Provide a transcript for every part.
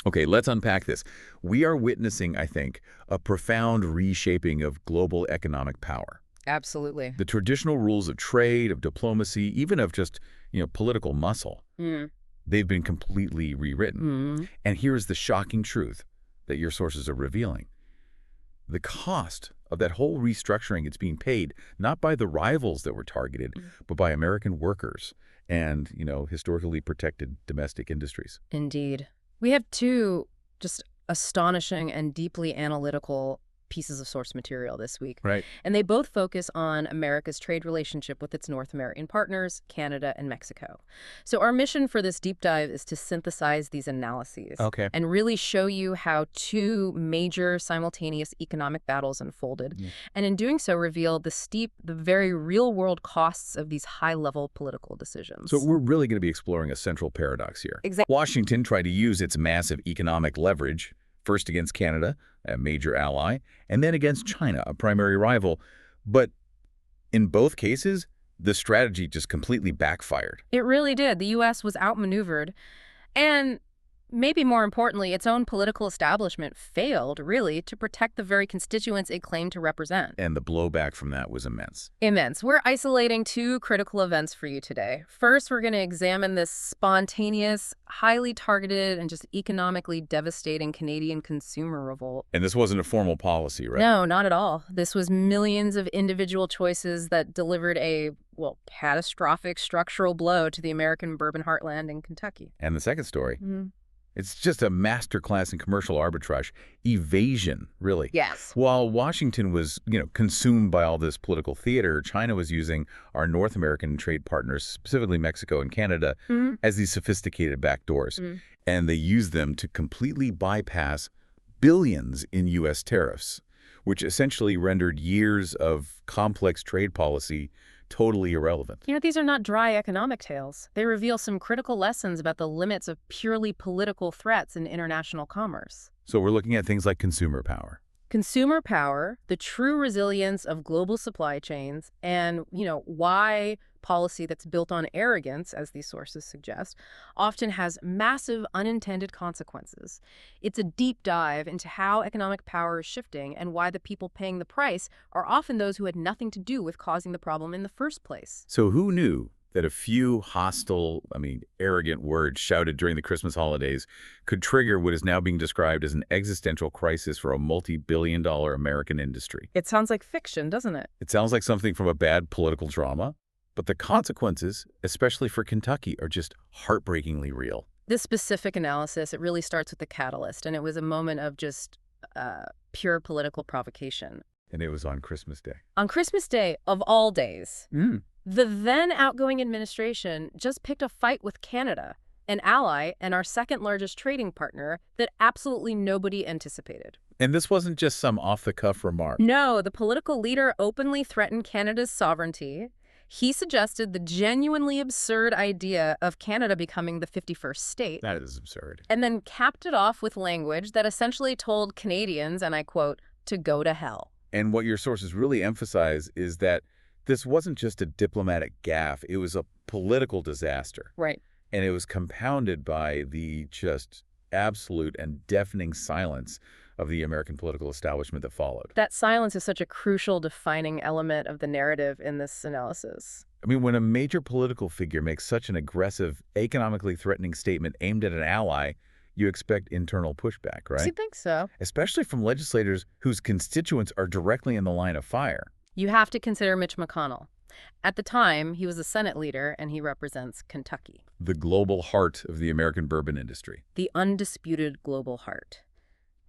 Okay, let's unpack this. We are witnessing, I think, a profound reshaping of global economic power. Absolutely. The traditional rules of trade, of diplomacy, even of just, political muscle, Mm. they've been completely rewritten. Mm. And here's the shocking truth that your sources are revealing. The cost of that whole restructuring, it's being paid not by the rivals that were targeted, but by American workers and, historically protected domestic industries. Indeed. We have two just astonishing and deeply analytical pieces of source material this week. Right. And they both focus on America's trade relationship with its North American partners, Canada and Mexico. So our mission for this deep dive is to synthesize these analyses Okay. and really show you how two major simultaneous economic battles unfolded. And in doing so, reveal the very real-world costs of these high-level political decisions. So we're really going to be exploring a central paradox here. Exactly. Washington tried to use its massive economic leverage, first against Canada, a major ally, and then against China, a primary rival. But in both cases, the strategy just completely backfired. It really did. The U.S. was outmaneuvered. And maybe more importantly, its own political establishment failed, really, to protect the very constituents it claimed to represent. And the blowback from that was immense. Immense. We're isolating two critical events for you today. First, we're going to examine this spontaneous, highly targeted, and just economically devastating Canadian consumer revolt. And this wasn't a formal policy, right? No, not at all. This was millions of individual choices that delivered a, catastrophic structural blow to the American bourbon heartland in Kentucky. And the second story, it's just a masterclass in commercial arbitrage, evasion, really. Yes. While Washington was, consumed by all this political theater, China was using our North American trade partners, specifically Mexico and Canada, as these sophisticated backdoors. And they used them to completely bypass billions in U.S. tariffs, which essentially rendered years of complex trade policy totally irrelevant. These are not dry economic tales. They reveal some critical lessons about the limits of purely political threats in international commerce. So we're looking at things like consumer power. Consumer power, the true resilience of global supply chains, and, why policy that's built on arrogance, as these sources suggest, often has massive unintended consequences. It's a deep dive into how economic power is shifting and why the people paying the price are often those who had nothing to do with causing the problem in the first place. So who knew that a few hostile, arrogant words shouted during the Christmas holidays could trigger what is now being described as an existential crisis for a multi-billion-dollar American industry? It sounds like fiction, doesn't it? It sounds like something from a bad political drama, but the consequences, especially for Kentucky, are just heartbreakingly real. This specific analysis, it really starts with the catalyst, and it was a moment of just pure political provocation. And it was on Christmas Day. On Christmas Day, of all days, the then outgoing administration just picked a fight with Canada, an ally and our second largest trading partner that absolutely nobody anticipated. And this wasn't just some off-the-cuff remark. No, the political leader openly threatened Canada's sovereignty. He suggested the genuinely absurd idea of Canada becoming the 51st state. That is absurd. And then capped it off with language that essentially told Canadians, and I quote, to go to hell. And what your sources really emphasize is that this wasn't just a diplomatic gaffe, it was a political disaster. Right. And it was compounded by the just absolute and deafening silence of the American political establishment that followed. That silence is such a crucial defining element of the narrative in this analysis. When a major political figure makes such an aggressive, economically threatening statement aimed at an ally, you expect internal pushback, right? You think so? Especially from legislators whose constituents are directly in the line of fire. You have to consider Mitch McConnell. At the time, he was a Senate leader, and he represents Kentucky. The global heart of the American bourbon industry. The undisputed global heart.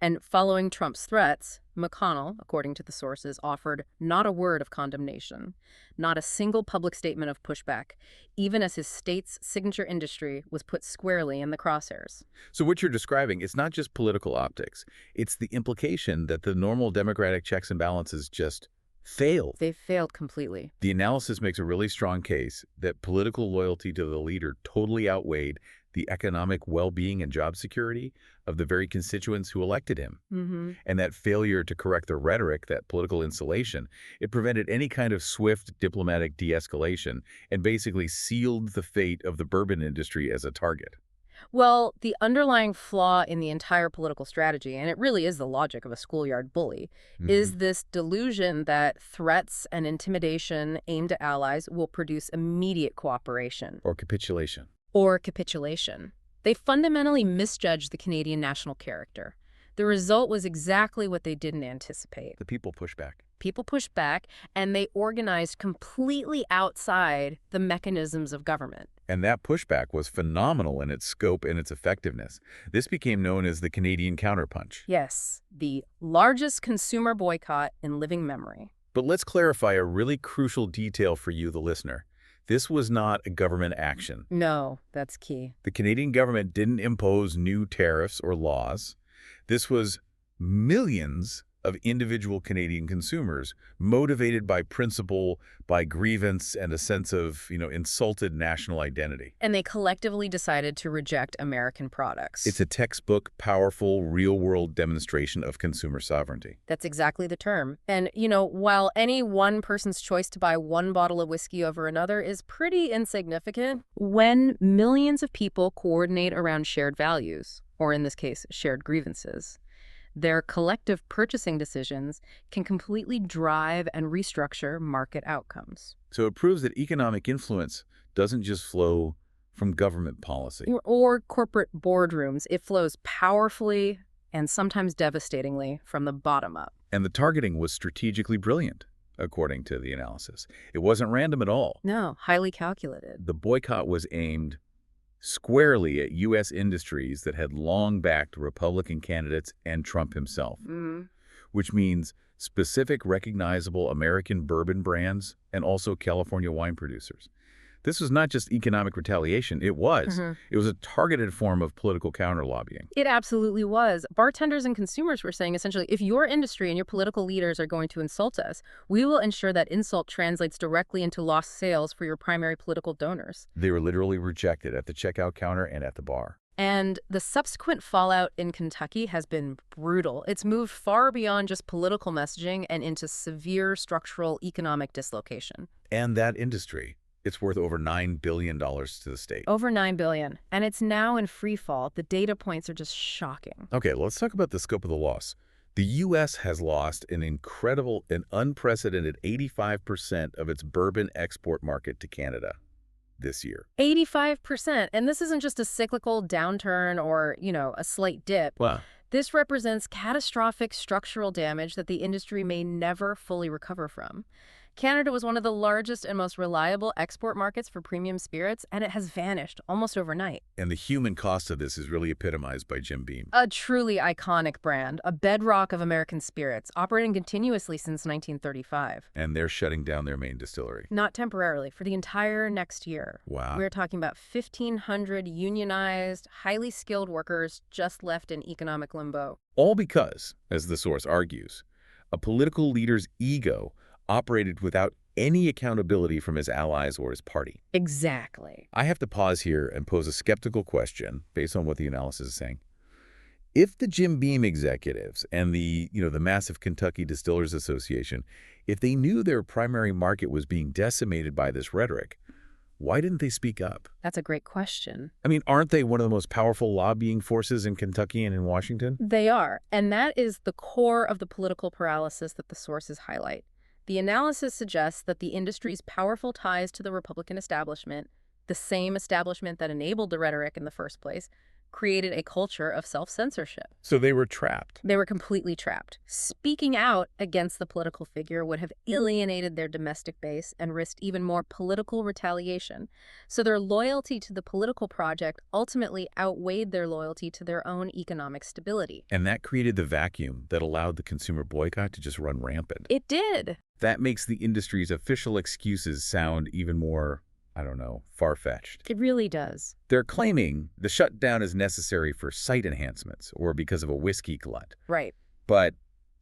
And following Trump's threats, McConnell, according to the sources, offered not a word of condemnation, not a single public statement of pushback, even as his state's signature industry was put squarely in the crosshairs. So what you're describing, it's not just political optics. It's the implication that the normal democratic checks and balances just failed. They failed completely. The analysis makes a really strong case that political loyalty to the leader totally outweighed the economic well-being and job security of the very constituents who elected him. And that failure to correct the rhetoric, that political insulation, it prevented any kind of swift diplomatic de-escalation and basically sealed the fate of the bourbon industry as a target. Well, the underlying flaw in the entire political strategy, and it really is the logic of a schoolyard bully, Hmm. is this delusion that threats and intimidation aimed at allies will produce immediate cooperation Or capitulation. or capitulation. They fundamentally misjudged the Canadian national character. The result was exactly what they didn't anticipate. The people push back. People pushed back, and they organized completely outside the mechanisms of government. And that pushback was phenomenal in its scope and its effectiveness. This became known as the Canadian counterpunch. Yes, the largest consumer boycott in living memory. But let's clarify a really crucial detail for you, the listener. This was not a government action. No, that's key. The Canadian government didn't impose new tariffs or laws. This was millions of individual Canadian consumers motivated by principle, by grievance, and a sense of, insulted national identity. And they collectively decided to reject American products. It's a textbook, powerful, real-world demonstration of consumer sovereignty. That's exactly the term. And, while any one person's choice to buy one bottle of whiskey over another is pretty insignificant, when millions of people coordinate around shared values, or in this case, shared grievances, their collective purchasing decisions can completely drive and restructure market outcomes. So it proves that economic influence doesn't just flow from government policy. Or corporate boardrooms. It flows powerfully and sometimes devastatingly from the bottom up. And the targeting was strategically brilliant, according to the analysis. It wasn't random at all. No, highly calculated. The boycott was aimed squarely at U.S. industries that had long backed Republican candidates and Trump himself, which means specific recognizable American bourbon brands and also California wine producers. This was not just economic retaliation. It was. It was a targeted form of political counter-lobbying. It absolutely was. Bartenders and consumers were saying, essentially, if your industry and your political leaders are going to insult us, we will ensure that insult translates directly into lost sales for your primary political donors. They were literally rejected at the checkout counter and at the bar. And the subsequent fallout in Kentucky has been brutal. It's moved far beyond just political messaging and into severe structural economic dislocation. And that industry, it's worth over $9 billion to the state. Over $9 billion. And it's now in free fall. The data points are just shocking. Okay, let's talk about the scope of the loss. The U.S. has lost an incredible and unprecedented 85% of its bourbon export market to Canada this year. 85%. And this isn't just a cyclical downturn or, a slight dip. Wow. This represents catastrophic structural damage that the industry may never fully recover from. Canada was one of the largest and most reliable export markets for premium spirits, and it has vanished almost overnight. And the human cost of this is really epitomized by Jim Beam. A truly iconic brand, a bedrock of American spirits, operating continuously since 1935. And they're shutting down their main distillery. Not temporarily, for the entire next year. Wow. We're talking about 1,500 unionized, highly skilled workers just left in economic limbo. All because, as the source argues, a political leader's ego operated without any accountability from his allies or his party. Exactly. I have to pause here and pose a skeptical question based on what the analysis is saying. If the Jim Beam executives and the massive Kentucky Distillers Association, if they knew their primary market was being decimated by this rhetoric, why didn't they speak up? That's a great question. I mean, aren't they one of the most powerful lobbying forces in Kentucky and in Washington? They are, and that is the core of the political paralysis that the sources highlight. The analysis suggests that the industry's powerful ties to the Republican establishment, the same establishment that enabled the rhetoric in the first place, created a culture of self-censorship. So they were trapped. They were completely trapped. Speaking out against the political figure would have alienated their domestic base and risked even more political retaliation. So their loyalty to the political project ultimately outweighed their loyalty to their own economic stability. And that created the vacuum that allowed the consumer boycott to just run rampant. It did. That makes the industry's official excuses sound even more, far-fetched. It really does. They're claiming the shutdown is necessary for site enhancements or because of a whiskey glut. Right. But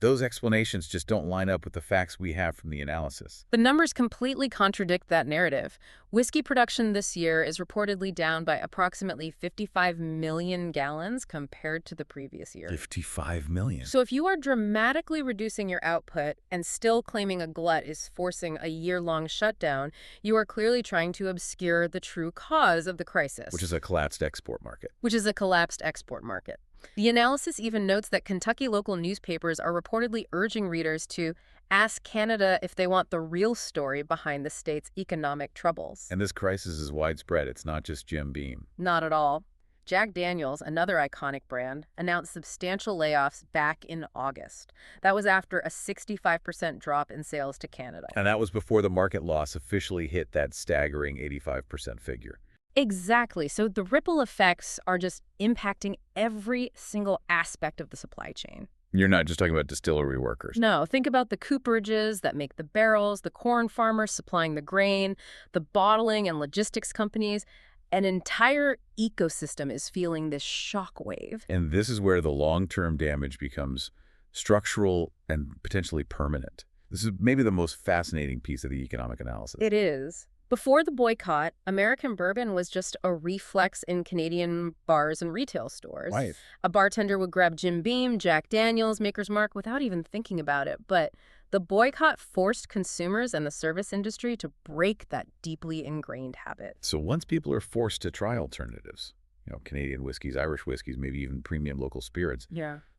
Those explanations just don't line up with the facts we have from the analysis. The numbers completely contradict that narrative. Whiskey production this year is reportedly down by approximately 55 million gallons compared to the previous year. 55 million. So if you are dramatically reducing your output and still claiming a glut is forcing a year-long shutdown, you are clearly trying to obscure the true cause of the crisis. Which is a collapsed export market. The analysis even notes that Kentucky local newspapers are reportedly urging readers to ask Canada if they want the real story behind the state's economic troubles. And this crisis is widespread. It's not just Jim Beam. Not at all. Jack Daniel's, another iconic brand, announced substantial layoffs back in August. That was after a 65% drop in sales to Canada. And that was before the market loss officially hit that staggering 85% figure. Exactly. So the ripple effects are just impacting every single aspect of the supply chain. You're not just talking about distillery workers. No, think about the cooperages that make the barrels, the corn farmers supplying the grain, the bottling and logistics companies. An entire ecosystem is feeling this shockwave. And this is where the long-term damage becomes structural and potentially permanent. This is maybe the most fascinating piece of the economic analysis. It is. Before the boycott, American bourbon was just a reflex in Canadian bars and retail stores. Right. A bartender would grab Jim Beam, Jack Daniel's, Maker's Mark without even thinking about it. But the boycott forced consumers and the service industry to break that deeply ingrained habit. So once people are forced to try alternatives, Canadian whiskeys, Irish whiskeys, maybe even premium local spirits,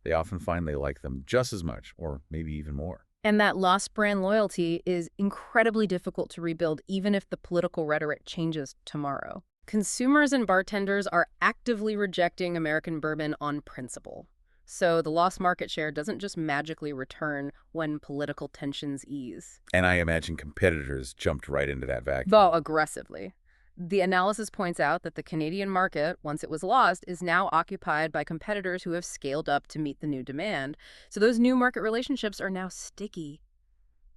they often find they like them just as much or maybe even more. And that lost brand loyalty is incredibly difficult to rebuild, even if the political rhetoric changes tomorrow. Consumers and bartenders are actively rejecting American bourbon on principle. So the lost market share doesn't just magically return when political tensions ease. And I imagine competitors jumped right into that vacuum. Though aggressively. The analysis points out that the Canadian market, once it was lost, is now occupied by competitors who have scaled up to meet the new demand. So those new market relationships are now sticky.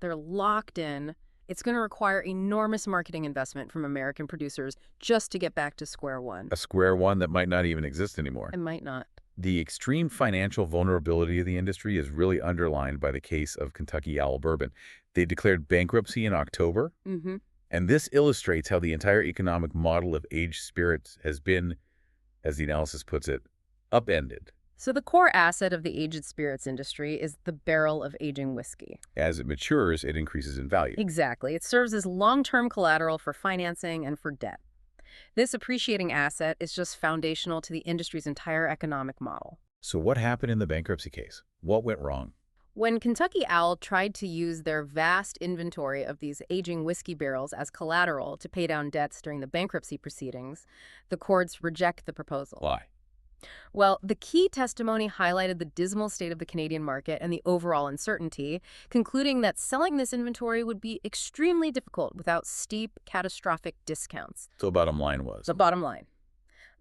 They're locked in. It's going to require enormous marketing investment from American producers just to get back to square one. A square one that might not even exist anymore. It might not. The extreme financial vulnerability of the industry is really underlined by the case of Kentucky Owl Bourbon. They declared bankruptcy in October. And this illustrates how the entire economic model of aged spirits has been, as the analysis puts it, upended. So the core asset of the aged spirits industry is the barrel of aging whiskey. As it matures, it increases in value. Exactly. It serves as long-term collateral for financing and for debt. This appreciating asset is just foundational to the industry's entire economic model. So what happened in the bankruptcy case? What went wrong? When Kentucky Owl tried to use their vast inventory of these aging whiskey barrels as collateral to pay down debts during the bankruptcy proceedings, the courts reject the proposal. Why? Well, the key testimony highlighted the dismal state of the Canadian market and the overall uncertainty, concluding that selling this inventory would be extremely difficult without steep, catastrophic discounts. So bottom line was? The bottom line.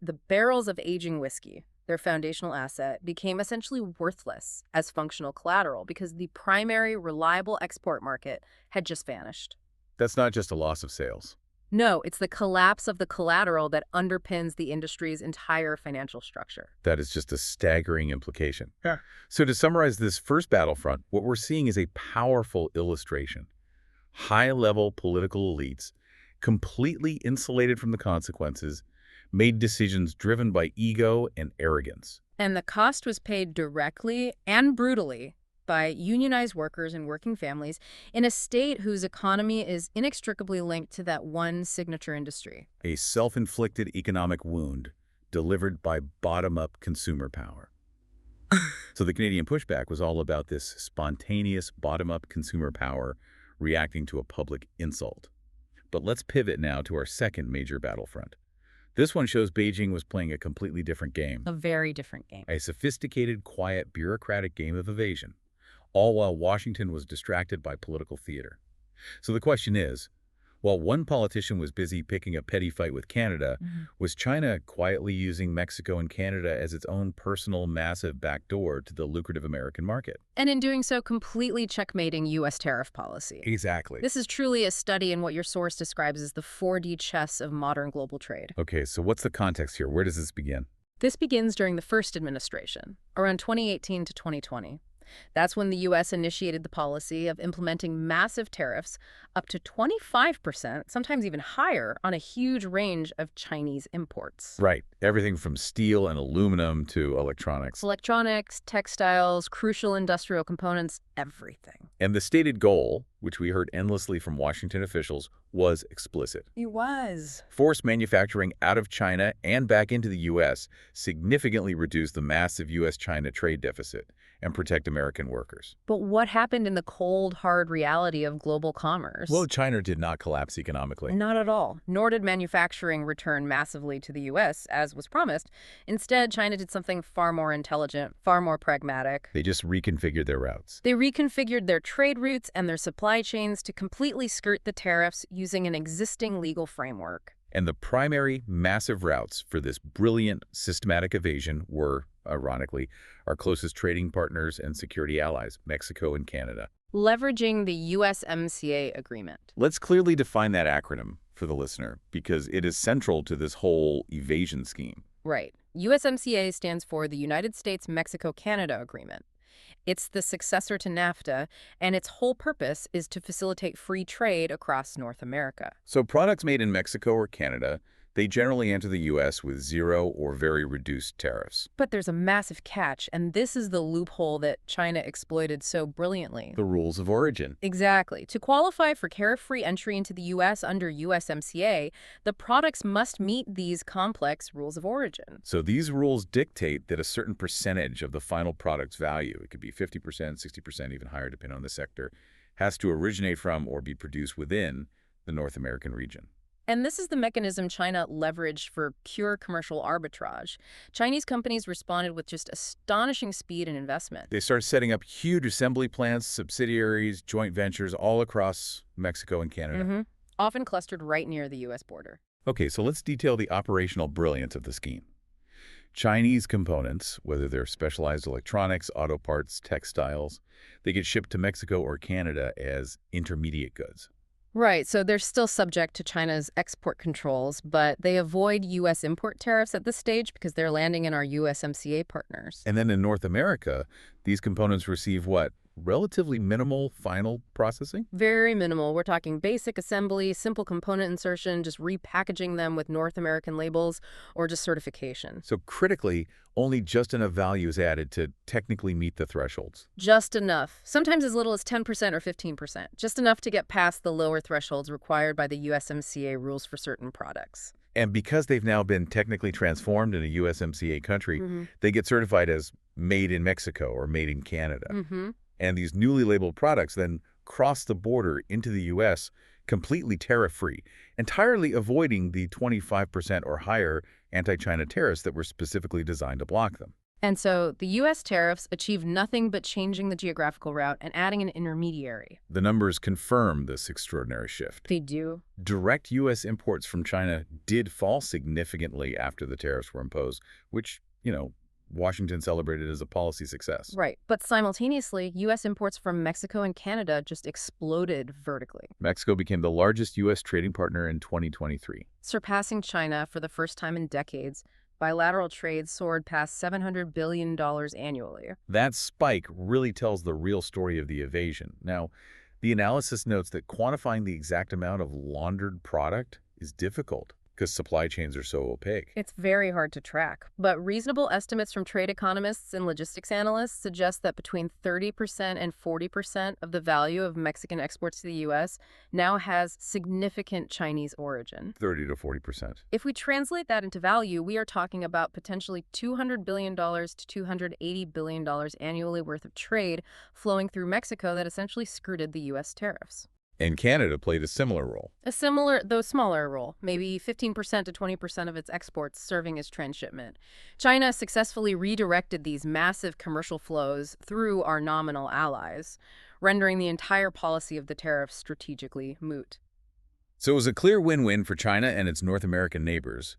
The barrels of aging whiskey, their foundational asset, became essentially worthless as functional collateral because the primary reliable export market had just vanished. That's not just a loss of sales. No, it's the collapse of the collateral that underpins the industry's entire financial structure. That is just a staggering implication. Yeah. So to summarize this first battlefront, what we're seeing is a powerful illustration. High-level political elites, completely insulated from the consequences, made decisions driven by ego and arrogance. And the cost was paid directly and brutally by unionized workers and working families in a state whose economy is inextricably linked to that one signature industry. A self-inflicted economic wound delivered by bottom-up consumer power. So the Canadian pushback was all about this spontaneous bottom-up consumer power reacting to a public insult. But let's pivot now to our second major battlefront. This one shows Beijing was playing a completely different game. A very different game. A sophisticated, quiet, bureaucratic game of evasion, all while Washington was distracted by political theater. So the question is, while one politician was busy picking a petty fight with Canada, was China quietly using Mexico and Canada as its own personal, massive backdoor to the lucrative American market? And in doing so, completely checkmating U.S. tariff policy. Exactly. This is truly a study in what your source describes as the 4D chess of modern global trade. Okay, so what's the context here? Where does this begin? This begins during the first administration, around 2018 to 2020. That's when the U.S. initiated the policy of implementing massive tariffs up to 25%, sometimes even higher, on a huge range of Chinese imports. Right. Everything from steel and aluminum to electronics. Electronics, textiles, crucial industrial components, everything. And the stated goal, which we heard endlessly from Washington officials, was explicit. It was. Force manufacturing out of China and back into the U.S., significantly reduce the massive U.S.-China trade deficit and protect American workers. But what happened in the cold, hard reality of global commerce? Well, China did not collapse economically. Not at all. Nor did manufacturing return massively to the U.S., as was promised. Instead, China did something far more intelligent, far more pragmatic. They just reconfigured their routes. They reconfigured their trade routes and their supply chains to completely skirt the tariffs using an existing legal framework. And the primary massive routes for this brilliant systematic evasion were, ironically, our closest trading partners and security allies, Mexico and Canada. Leveraging the USMCA agreement. Let's clearly define that acronym for the listener, because it is central to this whole evasion scheme. Right. USMCA stands for the United States-Mexico-Canada Agreement. It's the successor to NAFTA, and its whole purpose is to facilitate free trade across North America. So products made in Mexico or Canada, they generally enter the U.S. with zero or very reduced tariffs. But there's a massive catch, and this is the loophole that China exploited so brilliantly. The rules of origin. Exactly. To qualify for tariff-free entry into the U.S. under USMCA, the products must meet these complex rules of origin. So these rules dictate that a certain percentage of the final product's value, it could be 50%, 60%, even higher depending on the sector, has to originate from or be produced within the North American region. And this is the mechanism China leveraged for pure commercial arbitrage. Chinese companies responded with just astonishing speed and investment. They started setting up huge assembly plants, subsidiaries, joint ventures all across Mexico and Canada. Often clustered right near the U.S. border. Okay, so let's detail the operational brilliance of the scheme. Chinese components, whether they're specialized electronics, auto parts, textiles, they get shipped to Mexico or Canada as intermediate goods. Right, so they're still subject to China's export controls, but they avoid U.S. import tariffs at this stage because they're landing in our USMCA partners. And then in North America, these components receive what? Relatively minimal final processing? Very minimal. We're talking basic assembly, simple component insertion, just repackaging them with North American labels, or just certification. So critically, only just enough value is added to technically meet the thresholds. Just enough. Sometimes as little as 10% or 15%. Just enough to get past the lower thresholds required by the USMCA rules for certain products. And because they've now been technically transformed in a USMCA country, they get certified as made in Mexico or made in Canada. And these newly labeled products then cross the border into the U.S. completely tariff-free, entirely avoiding the 25% or higher anti-China tariffs that were specifically designed to block them. And so the U.S. tariffs achieved nothing but changing the geographical route and adding an intermediary. The numbers confirm this extraordinary shift. They do. Direct U.S. imports from China did fall significantly after the tariffs were imposed, which, Washington celebrated as a policy success. Right. But simultaneously, U.S. imports from Mexico and Canada just exploded vertically. Mexico became the largest U.S. trading partner in 2023. Surpassing China for the first time in decades, bilateral trade soared past $700 billion annually. That spike really tells the real story of the evasion. Now, the analysis notes that quantifying the exact amount of laundered product is difficult, because supply chains are so opaque. It's very hard to track, but reasonable estimates from trade economists and logistics analysts suggest that between 30% and 40% of the value of Mexican exports to the U.S. now has significant Chinese origin. 30 to 40%. If we translate that into value, we are talking about potentially $200 billion to $280 billion annually worth of trade flowing through Mexico that essentially skirted the U.S. tariffs. And Canada played a similar role. A similar, though smaller, role, maybe 15% to 20% of its exports serving as transshipment. China successfully redirected these massive commercial flows through our nominal allies, rendering the entire policy of the tariffs strategically moot. So it was a clear win-win for China and its North American neighbors,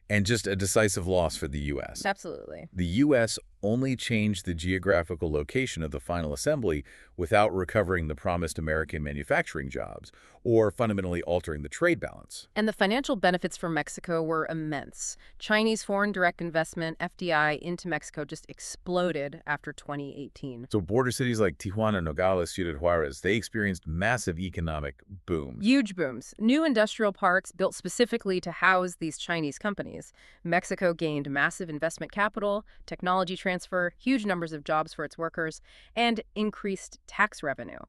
and just a decisive loss for the U.S. Absolutely. The U.S. only changed the geographical location of the final assembly without recovering the promised American manufacturing jobs or fundamentally altering the trade balance. And the financial benefits for Mexico were immense. Chinese foreign direct investment, FDI, into Mexico just exploded after 2018. So border cities like Tijuana, Nogales, Ciudad Juarez, they experienced massive economic booms. Huge booms. New industrial parks built specifically to house these Chinese companies. Mexico gained massive investment capital, technology transfer, huge numbers of jobs for its workers, and increased tax revenue,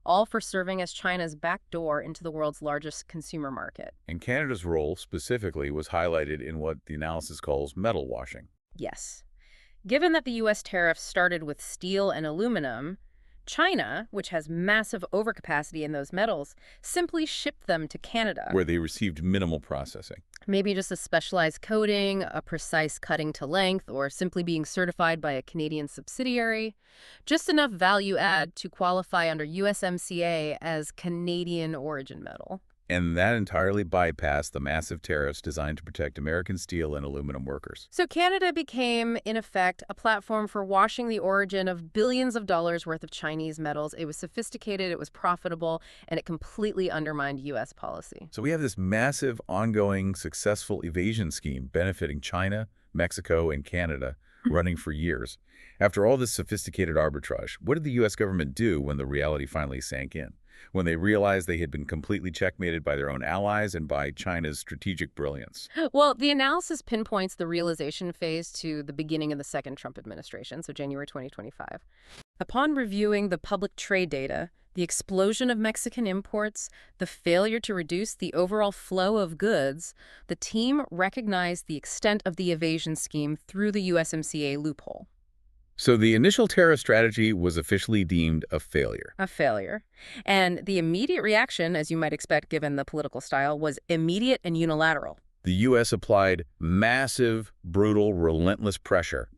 all for serving as China's back door into the world's largest consumer market. And Canada's role specifically was highlighted in what the analysis calls metal washing. Yes. Given that the U.S. tariffs started with steel and aluminum, China, which has massive overcapacity in those metals, simply shipped them to Canada. Where they received minimal processing. Maybe just a specialized coating, a precise cutting to length, or simply being certified by a Canadian subsidiary. Just enough value add to qualify under USMCA as Canadian origin metal. And that entirely bypassed the massive tariffs designed to protect American steel and aluminum workers. So Canada became, in effect, a platform for washing the origin of billions of dollars worth of Chinese metals. It was sophisticated, it was profitable, and it completely undermined U.S. policy. So we have this massive, ongoing, successful evasion scheme benefiting China, Mexico, and Canada running for years. After all this sophisticated arbitrage, what did the U.S. government do when the reality finally sank in? When they realized they had been completely checkmated by their own allies and by China's strategic brilliance? Well, the analysis pinpoints the realization phase to the beginning of the second Trump administration, so January 2025. Upon reviewing the public trade data, the explosion of Mexican imports, the failure to reduce the overall flow of goods, the team recognized the extent of the evasion scheme through the USMCA loophole. So the initial tariff strategy was officially deemed a failure. A failure. And the immediate reaction, as you might expect given the political style, was immediate and unilateral. The U.S. applied massive, brutal, relentless pressure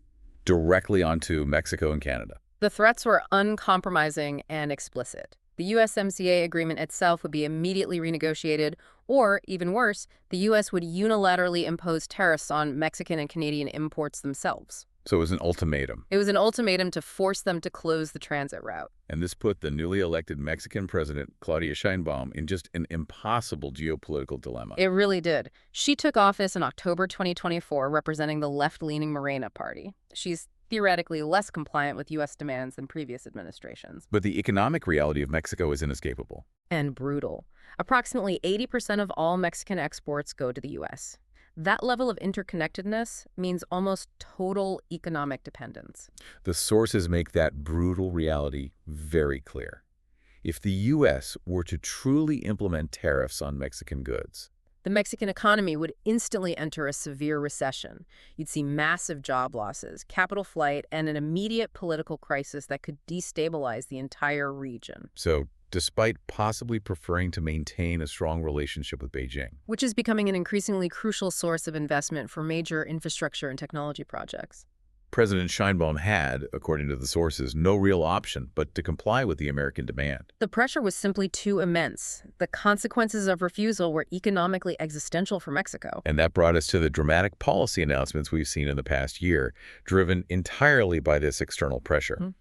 directly onto Mexico and Canada. The threats were uncompromising and explicit. The USMCA agreement itself would be immediately renegotiated, or, even worse, the U.S. would unilaterally impose tariffs on Mexican and Canadian imports themselves. So it was an ultimatum. It was an ultimatum to force them to close the transit route. And this put the newly elected Mexican president, Claudia Sheinbaum, in just an impossible geopolitical dilemma. It really did. She took office in October 2024, representing the left-leaning Morena party. She's theoretically less compliant with U.S. demands than previous administrations. But the economic reality of Mexico is inescapable. And brutal. Approximately 80% of all Mexican exports go to the U.S. That level of interconnectedness means almost total economic dependence. The sources make that brutal reality very clear. If the U.S. were to truly implement tariffs on Mexican goods, the Mexican economy would instantly enter a severe recession. You'd see massive job losses, capital flight, and an immediate political crisis that could destabilize the entire region. So, despite possibly preferring to maintain a strong relationship with Beijing, which is becoming an increasingly crucial source of investment for major infrastructure and technology projects, President Sheinbaum had, according to the sources, no real option but to comply with the American demand. The pressure was simply too immense. The consequences of refusal were economically existential for Mexico. And that brought us to the dramatic policy announcements we've seen in the past year, driven entirely by this external pressure.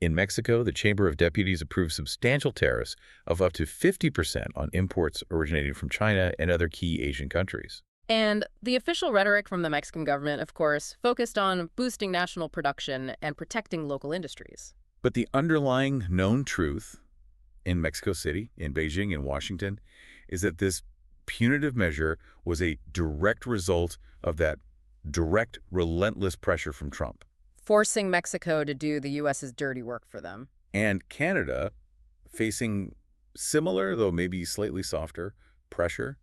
In Mexico, the Chamber of Deputies approved substantial tariffs of up to 50% on imports originating from China and other key Asian countries. And the official rhetoric from the Mexican government, of course, focused on boosting national production and protecting local industries. But the underlying known truth in Mexico City, in Beijing, in Washington, is that this punitive measure was a direct result of that direct, relentless pressure from Trump, forcing Mexico to do the U.S.'s dirty work for them. And Canada, facing similar, though maybe slightly softer, pressure,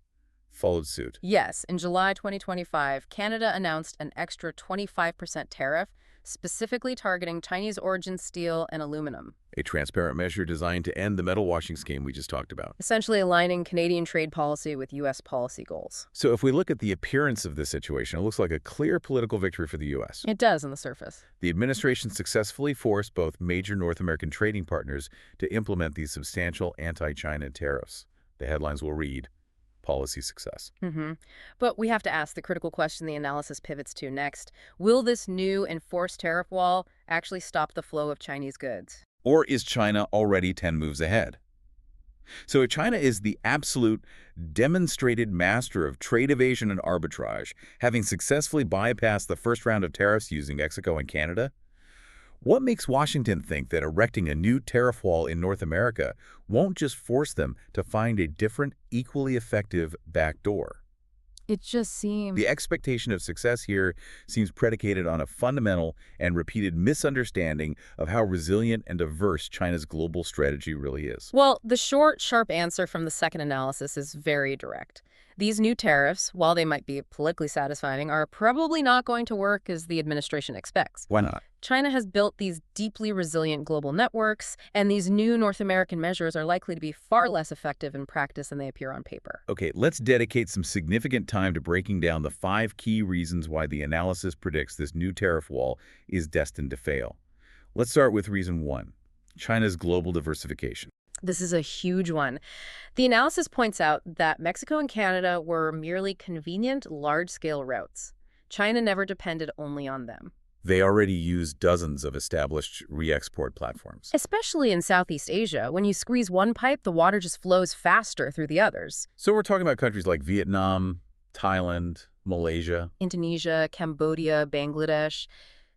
followed suit. Yes, in July 2025, Canada announced an extra 25% tariff, specifically targeting Chinese origin steel and aluminum. A transparent measure designed to end the metal washing scheme we just talked about. Essentially aligning Canadian trade policy with U.S. policy goals. So if we look at the appearance of this situation, it looks like a clear political victory for the U.S. It does on the surface. The administration successfully forced both major North American trading partners to implement these substantial anti-China tariffs. The headlines will read, policy success. But we have to ask the critical question the analysis pivots to next. Will this new enforced tariff wall actually stop the flow of Chinese goods? Or is China already 10 moves ahead? So if China is the absolute demonstrated master of trade evasion and arbitrage, having successfully bypassed the first round of tariffs using Mexico and Canada, what makes Washington think that erecting a new tariff wall in North America won't just force them to find a different, equally effective backdoor? It just seems... The expectation of success here seems predicated on a fundamental and repeated misunderstanding of how resilient and diverse China's global strategy really is. Well, the short, sharp answer from the second analysis is very direct. These new tariffs, while they might be politically satisfying, are probably not going to work as the administration expects. Why not? China has built these deeply resilient global networks, and these new North American measures are likely to be far less effective in practice than they appear on paper. Okay, let's dedicate some significant time to breaking down the 5 key reasons why the analysis predicts this new tariff wall is destined to fail. Let's start with reason 1, China's global diversification. This is a huge one. The analysis points out that Mexico and Canada were merely convenient, large-scale routes. China never depended only on them. They already use dozens of established re-export platforms. Especially in Southeast Asia, when you squeeze one pipe, the water just flows faster through the others. So we're talking about countries like Vietnam, Thailand, Malaysia, Indonesia, Cambodia, Bangladesh.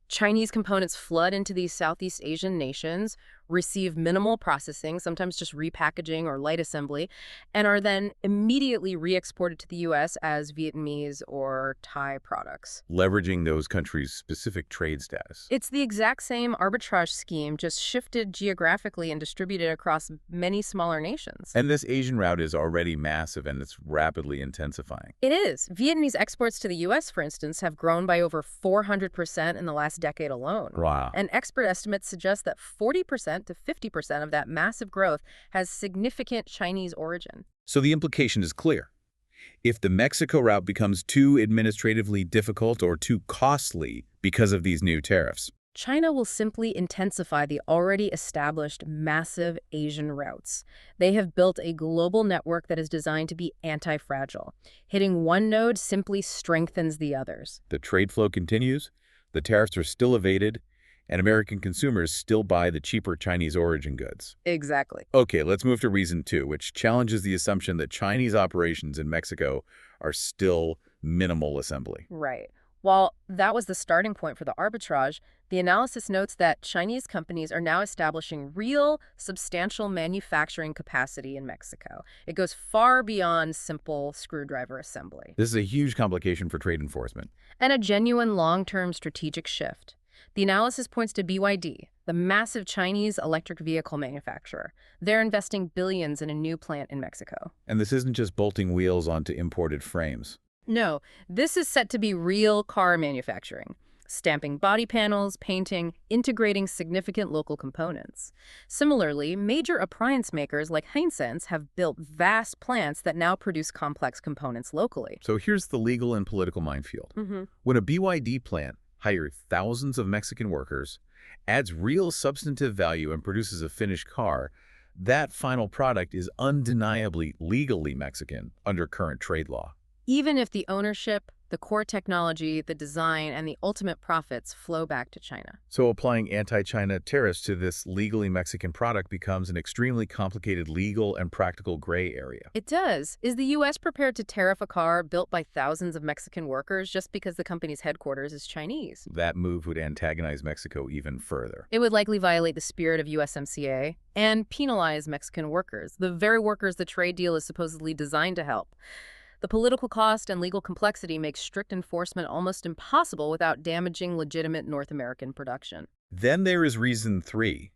Chinese components flood into these Southeast Asian nations, receive minimal processing, sometimes just repackaging or light assembly, and are then immediately re-exported to the U.S. as Vietnamese or Thai products. leveraging those countries' specific trade status. It's the exact same arbitrage scheme, just shifted geographically and distributed across many smaller nations. And this Asian route is already massive and it's rapidly intensifying. It is. Vietnamese exports to the U.S., for instance, have grown by over 400% in the last decade alone. Wow. And expert estimates suggest that 40% to 50% of that massive growth has significant Chinese origin. So the implication is clear. If the Mexico route becomes too administratively difficult or too costly because of these new tariffs, China will simply intensify the already established massive Asian routes. They have built a global network that is designed to be anti-fragile. Hitting one node simply strengthens the others. the trade flow continues, the tariffs are still evaded, and American consumers still buy the cheaper Chinese origin goods. Exactly. Okay, let's move to reason 2, which challenges the assumption that Chinese operations in Mexico are still minimal assembly. Right. While that was the starting point for the arbitrage, the analysis notes that Chinese companies are now establishing real, substantial manufacturing capacity in Mexico. It goes far beyond simple screwdriver assembly. This is a huge complication for trade enforcement. And a genuine long-term strategic shift. The analysis points to BYD, the massive Chinese electric vehicle manufacturer. They're investing billions in a new plant in Mexico. And this isn't just bolting wheels onto imported frames. No, this is set to be real car manufacturing. Stamping body panels, painting, integrating significant local components. Similarly, major appliance makers like Hisense have built vast plants that now produce complex components locally. So here's the legal and political minefield. When a BYD plant hires thousands of Mexican workers, adds real substantive value and produces a finished car, that final product is undeniably legally Mexican under current trade law. Even if the ownership, the core technology, the design, and the ultimate profits flow back to China. So applying anti-China tariffs to this legally Mexican product becomes an extremely complicated legal and practical gray area. It does. Is the U.S. prepared to tariff a car built by thousands of Mexican workers just because the company's headquarters is Chinese? That move would antagonize Mexico even further. It would likely violate the spirit of USMCA and penalize Mexican workers, the very workers the trade deal is supposedly designed to help. The political cost and legal complexity makes strict enforcement almost impossible without damaging legitimate North American production. Then there is reason 3,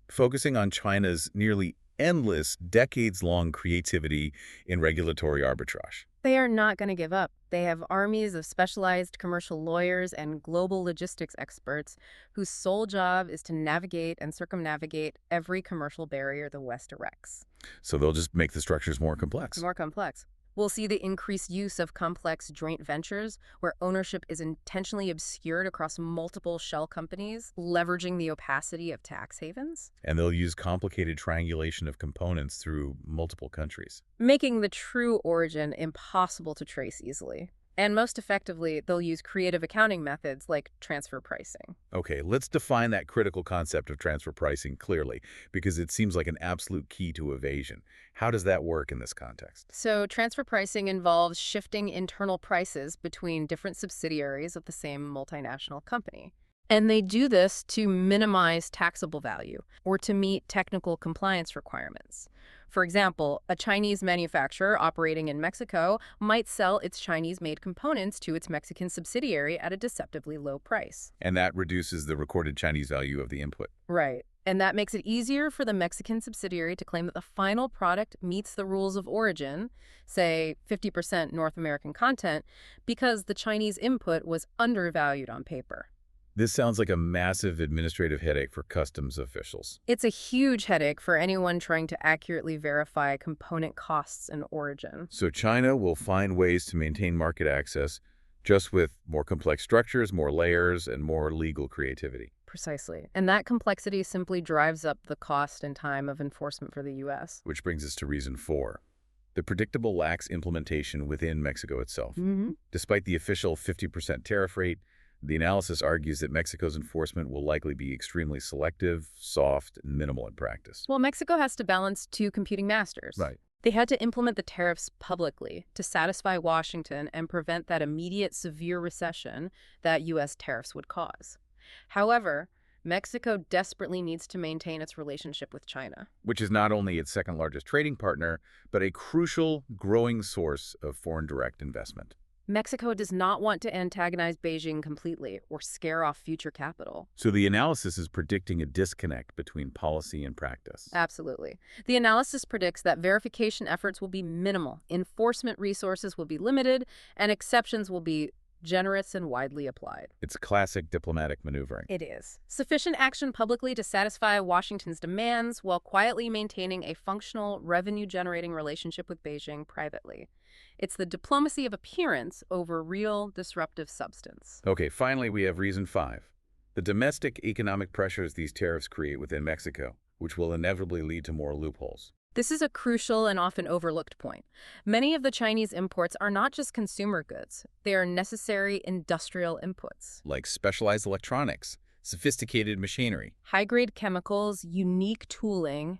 focusing on China's nearly endless, decades-long creativity in regulatory arbitrage. They are not going to give up. They have armies of specialized commercial lawyers and global logistics experts whose sole job is to navigate and circumnavigate every commercial barrier the West erects. So they'll just make the structures more complex. More complex. We'll see the increased use of complex joint ventures where ownership is intentionally obscured across multiple shell companies, leveraging the opacity of tax havens, And they'll use complicated triangulation of components through multiple countries. making the true origin impossible to trace easily. And most effectively, they'll use creative accounting methods like transfer pricing. Okay, let's define that critical concept of transfer pricing clearly, because it seems like an absolute key to evasion. How does that work in this context? So, transfer pricing involves shifting internal prices between different subsidiaries of the same multinational company. And they do this to minimize taxable value or to meet technical compliance requirements. For example, a Chinese manufacturer operating in Mexico might sell its Chinese-made components to its Mexican subsidiary at a deceptively low price. And that reduces the recorded Chinese value of the input. Right. And that makes it easier for the Mexican subsidiary to claim that the final product meets the rules of origin, say 50% North American content, because the Chinese input was undervalued on paper. This sounds like a massive administrative headache for customs officials. It's a huge headache for anyone trying to accurately verify component costs and origin. So China will find ways to maintain market access just with more complex structures, more layers, and more legal creativity. Precisely. And that complexity simply drives up the cost and time of enforcement for the U.S. Which brings us to reason 4. The predictable lax implementation within Mexico itself. Despite the official 50% tariff rate, the analysis argues that Mexico's enforcement will likely be extremely selective, soft, and minimal in practice. Well, Mexico has to balance two competing masters. Right. They had to implement the tariffs publicly to satisfy Washington and prevent that immediate severe recession that U.S. tariffs would cause. However, Mexico desperately needs to maintain its relationship with China. Which is not only its second largest trading partner, but a crucial, growing source of foreign direct investment. Mexico does not want to antagonize Beijing completely or scare off future capital. So the analysis is predicting a disconnect between policy and practice. Absolutely. The analysis predicts that verification efforts will be minimal, enforcement resources will be limited, and exceptions will be generous and widely applied. It's classic diplomatic maneuvering. It is. Sufficient action publicly to satisfy Washington's demands while quietly maintaining a functional, revenue-generating relationship with Beijing privately. It's the diplomacy of appearance over real disruptive substance. Okay, finally, we have reason 5. The domestic economic pressures these tariffs create within Mexico, which will inevitably lead to more loopholes. This is a crucial and often overlooked point. Many of the Chinese imports are not just consumer goods. They are necessary industrial inputs. Like specialized electronics, sophisticated machinery. High-grade chemicals, unique tooling,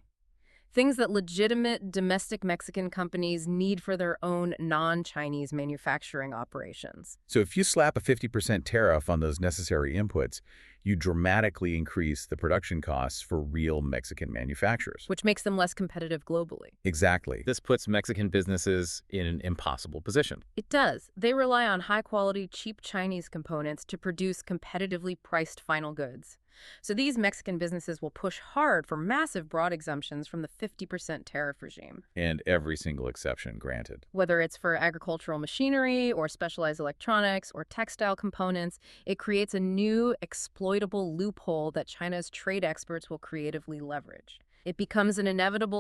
things that legitimate domestic Mexican companies need for their own non-Chinese manufacturing operations. So if you slap a 50% tariff on those necessary inputs, you dramatically increase the production costs for real Mexican manufacturers. Which makes them less competitive globally. Exactly. This puts Mexican businesses in an impossible position. It does. They rely on high-quality, cheap Chinese components to produce competitively priced final goods. So these Mexican businesses will push hard for massive broad exemptions from the 50% tariff regime. And every single exception granted. Whether it's for agricultural machinery or specialized electronics or textile components, it creates a new exploitable loophole that China's trade experts will creatively leverage. It becomes an inevitable